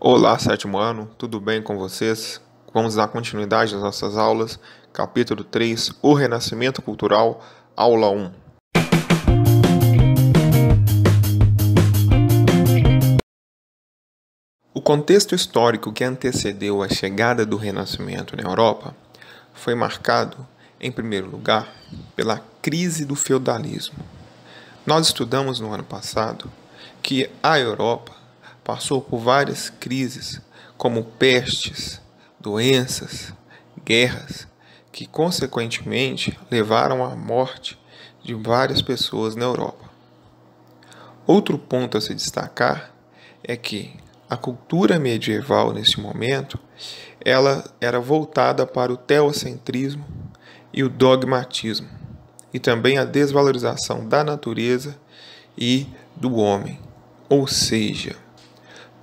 Olá, sétimo ano, tudo bem com vocês? Vamos dar continuidade às nossas aulas. Capítulo 3, O Renascimento Cultural, aula 1. O contexto histórico que antecedeu a chegada do Renascimento na Europa foi marcado, em primeiro lugar, pela crise do feudalismo. Nós estudamos no ano passado que a Europa passou por várias crises, como pestes, doenças, guerras, que consequentemente levaram à morte de várias pessoas na Europa. Outro ponto a se destacar é que a cultura medieval nesse momento, ela era voltada para o teocentrismo e o dogmatismo, e também a desvalorização da natureza e do homem. Ou seja,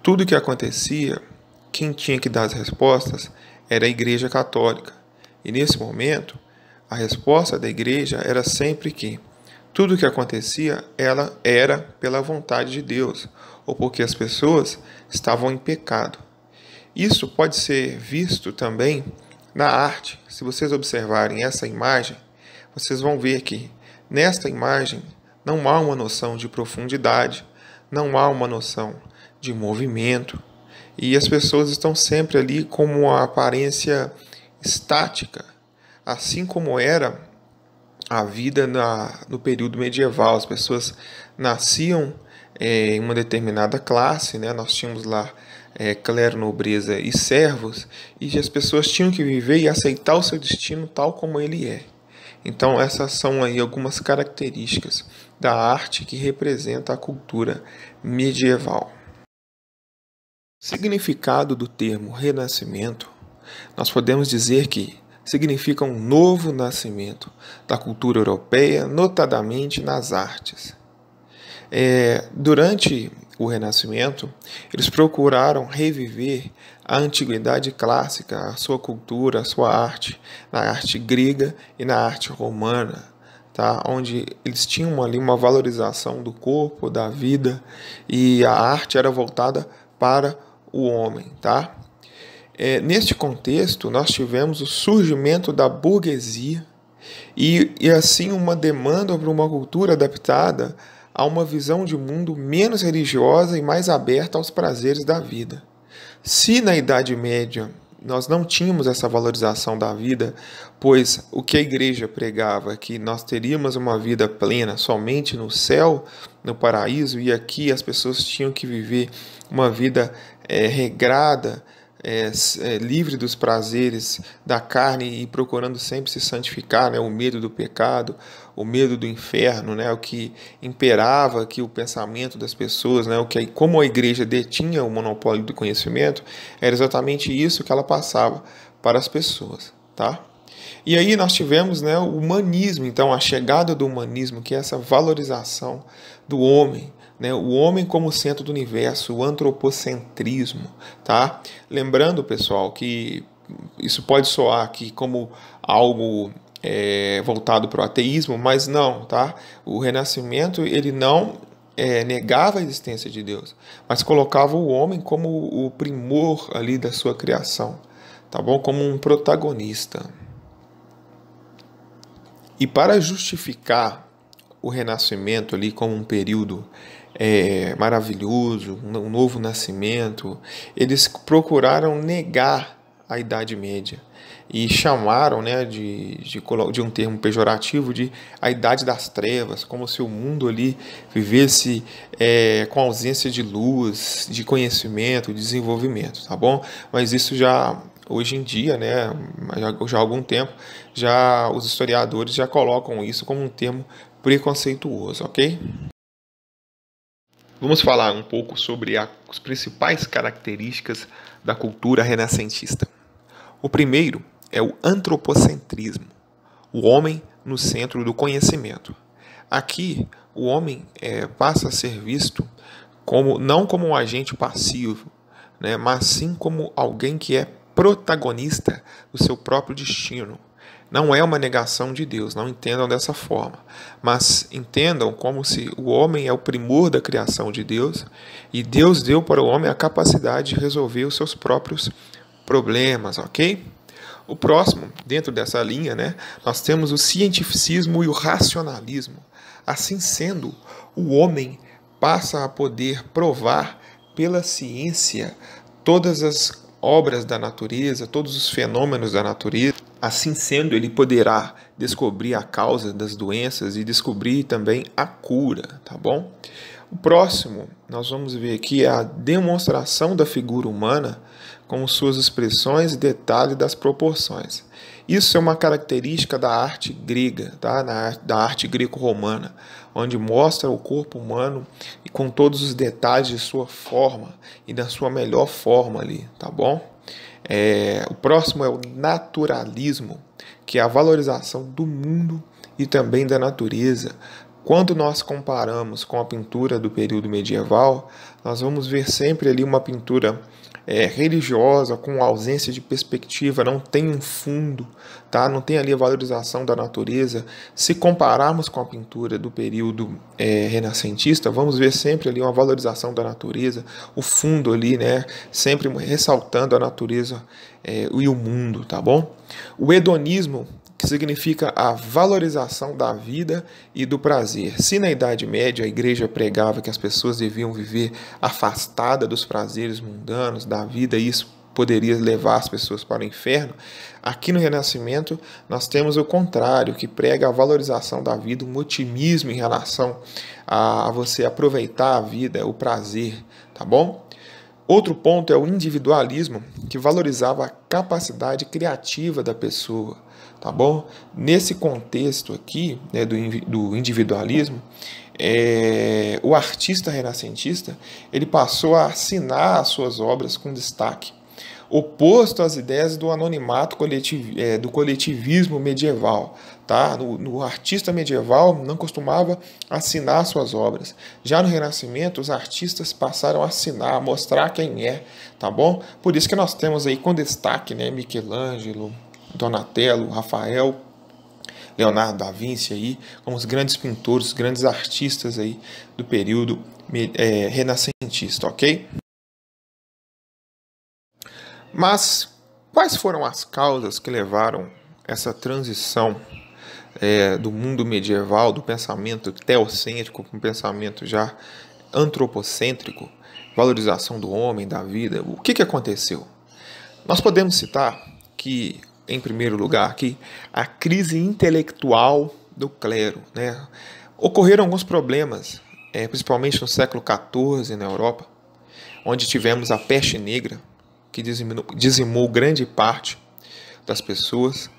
tudo o que acontecia, quem tinha que dar as respostas era a Igreja Católica. E nesse momento, a resposta da Igreja era sempre que tudo o que acontecia ela era pela vontade de Deus, ou porque as pessoas estavam em pecado. Isso pode ser visto também na arte. Se vocês observarem essa imagem, vocês vão ver que nesta imagem não há uma noção de profundidade, não há uma noção de movimento, e as pessoas estão sempre ali com uma aparência estática, assim como era a vida no período medieval. As pessoas nasciam em uma determinada classe, né? Nós tínhamos lá clero, nobreza e servos, e as pessoas tinham que viver e aceitar o seu destino tal como ele é. Então essas são aí algumas características da arte que representa a cultura medieval. Significado do termo renascimento, nós podemos dizer que significa um novo nascimento da cultura europeia, notadamente nas artes. Durante o Renascimento, eles procuraram reviver a antiguidade clássica, a sua cultura, a sua arte, na arte grega e na arte romana, tá? Onde eles tinham ali uma valorização do corpo, da vida, e a arte era voltada para o homem, tá? Neste contexto, nós tivemos o surgimento da burguesia e assim uma demanda para uma cultura adaptada a uma visão de mundo menos religiosa e mais aberta aos prazeres da vida. Se na Idade Média nós não tínhamos essa valorização da vida, pois o que a igreja pregava é que nós teríamos uma vida plena somente no céu, no paraíso, e aqui as pessoas tinham que viver uma vida regrada, livre dos prazeres da carne e procurando sempre se santificar, né? O medo do pecado, o medo do inferno, né? O que imperava aqui o pensamento das pessoas, né? Como a igreja detinha o monopólio do conhecimento, era exatamente isso que ela passava para as pessoas, tá? E aí nós tivemos, né, o humanismo, então a chegada do humanismo, que é essa valorização do homem, né, o homem como centro do universo, o antropocentrismo, tá? Lembrando, pessoal, que isso pode soar aqui como algo voltado para o ateísmo, mas não, tá? O Renascimento, ele não negava a existência de Deus, mas colocava o homem como o primor ali da sua criação, tá bom? Como um protagonista. E para justificar o Renascimento ali como um período maravilhoso, um novo nascimento, eles procuraram negar a Idade Média e chamaram, né, de um termo pejorativo de a Idade das Trevas, como se o mundo ali vivesse com ausência de luz, de conhecimento, de desenvolvimento, tá bom? Mas isso já hoje em dia, né, já há algum tempo, já os historiadores já colocam isso como um termo preconceituoso, ok? Vamos falar um pouco sobre as principais características da cultura renascentista. O primeiro é o antropocentrismo, o homem no centro do conhecimento. Aqui, o homem passa a ser visto não como um agente passivo, né, mas sim como alguém que é protagonista do seu próprio destino. Não é uma negação de Deus, não entendam dessa forma, mas entendam como se o homem é o primor da criação de Deus e Deus deu para o homem a capacidade de resolver os seus próprios problemas, ok? O próximo, dentro dessa linha, né, nós temos o cientificismo e o racionalismo. Assim sendo, o homem passa a poder provar pela ciência todas as obras da natureza, todos os fenômenos da natureza. Assim sendo, ele poderá descobrir a causa das doenças e descobrir também a cura, tá bom? O próximo, nós vamos ver aqui a demonstração da figura humana com suas expressões e detalhes das proporções. Isso é uma característica da arte grega, tá? Da arte greco-romana, onde mostra o corpo humano e com todos os detalhes de sua forma e da sua melhor forma ali, tá bom? O próximo é o naturalismo, que é a valorização do mundo e também da natureza. Quando nós comparamos com a pintura do período medieval, nós vamos ver sempre ali uma pintura religiosa, com ausência de perspectiva, não tem um fundo, tá? Não tem ali a valorização da natureza. Se compararmos com a pintura do período renascentista, vamos ver sempre ali uma valorização da natureza, o fundo ali, né? Sempre ressaltando a natureza e o mundo, tá bom? O hedonismo, que significa a valorização da vida e do prazer. Se na Idade Média a igreja pregava que as pessoas deviam viver afastadas dos prazeres mundanos da vida, e isso poderia levar as pessoas para o inferno, aqui no Renascimento nós temos o contrário, que prega a valorização da vida, um otimismo em relação a você aproveitar a vida, o prazer, tá bom? Outro ponto é o individualismo, que valorizava a capacidade criativa da pessoa, tá bom? Nesse contexto aqui, né, do individualismo, o artista renascentista ele passou a assinar as suas obras com destaque, oposto às ideias do anonimato do coletivismo medieval. Tá? No artista medieval não costumava assinar suas obras. Já no Renascimento, os artistas passaram a assinar, a mostrar quem é, tá bom? Por isso que nós temos aí com destaque, né, Michelangelo, Donatello, Rafael, Leonardo da Vinci aí, como os grandes pintores, os grandes artistas aí do período renascentista, ok? Mas quais foram as causas que levaram essa transição do mundo medieval, do pensamento teocêntrico para um pensamento já antropocêntrico, valorização do homem, da vida? O que aconteceu? Nós podemos citar que, em primeiro lugar, aqui, a crise intelectual do clero, né? Ocorreram alguns problemas, principalmente no século XIV na Europa, onde tivemos a peste negra, que dizimou grande parte das pessoas,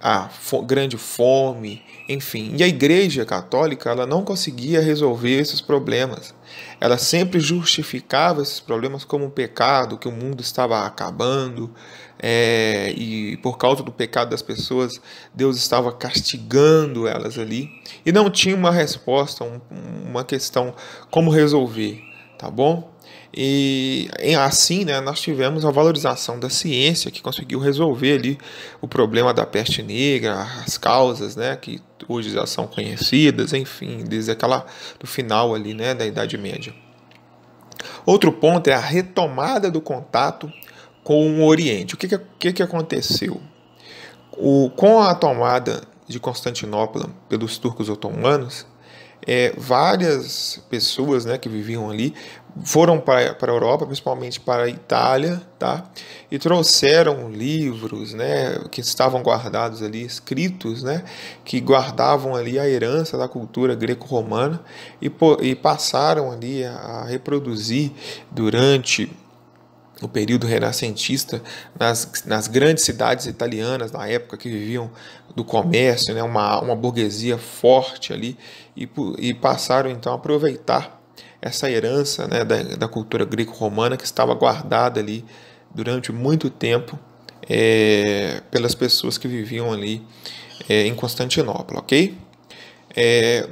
a grande fome, enfim. E a Igreja Católica ela não conseguia resolver esses problemas. Ela sempre justificava esses problemas como um pecado, que o mundo estava acabando, e por causa do pecado das pessoas, Deus estava castigando elas ali, e não tinha uma resposta, uma questão como resolver, tá bom? E assim, né, nós tivemos a valorização da ciência que conseguiu resolver ali o problema da peste negra, as causas, né, que hoje já são conhecidas, enfim, desde do final ali, né, da Idade Média. Outro ponto é a retomada do contato com o Oriente. O que aconteceu? Com a tomada de Constantinopla pelos turcos otomanos, várias pessoas, né, que viviam ali foram para a Europa, principalmente para a Itália, tá? E trouxeram livros, né, que estavam guardados ali, escritos, né, que guardavam ali a herança da cultura greco-romana e passaram ali a reproduzir durante no período renascentista, nas grandes cidades italianas da época que viviam do comércio, né, uma burguesia forte ali, e passaram então a aproveitar essa herança, né, da cultura greco-romana que estava guardada ali durante muito tempo pelas pessoas que viviam ali em Constantinopla, ok?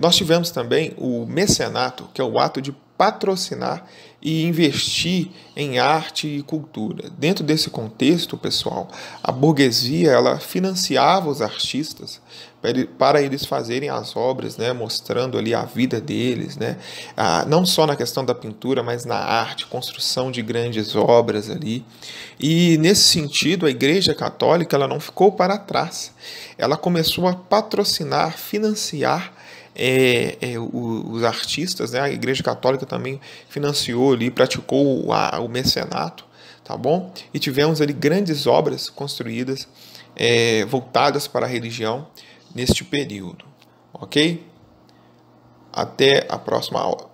Nós tivemos também o mecenato, que é o ato de patrocinar e investir em arte e cultura. Dentro desse contexto, pessoal, a burguesia ela financiava os artistas para eles fazerem as obras, né, mostrando ali a vida deles, né, não só na questão da pintura, mas na arte, construção de grandes obras ali. E nesse sentido, a Igreja Católica ela não ficou para trás. Ela começou a patrocinar, financiar os artistas, né? A Igreja Católica também financiou ali, praticou o mecenato, tá bom? E tivemos ali grandes obras construídas voltadas para a religião neste período, ok? Até a próxima aula.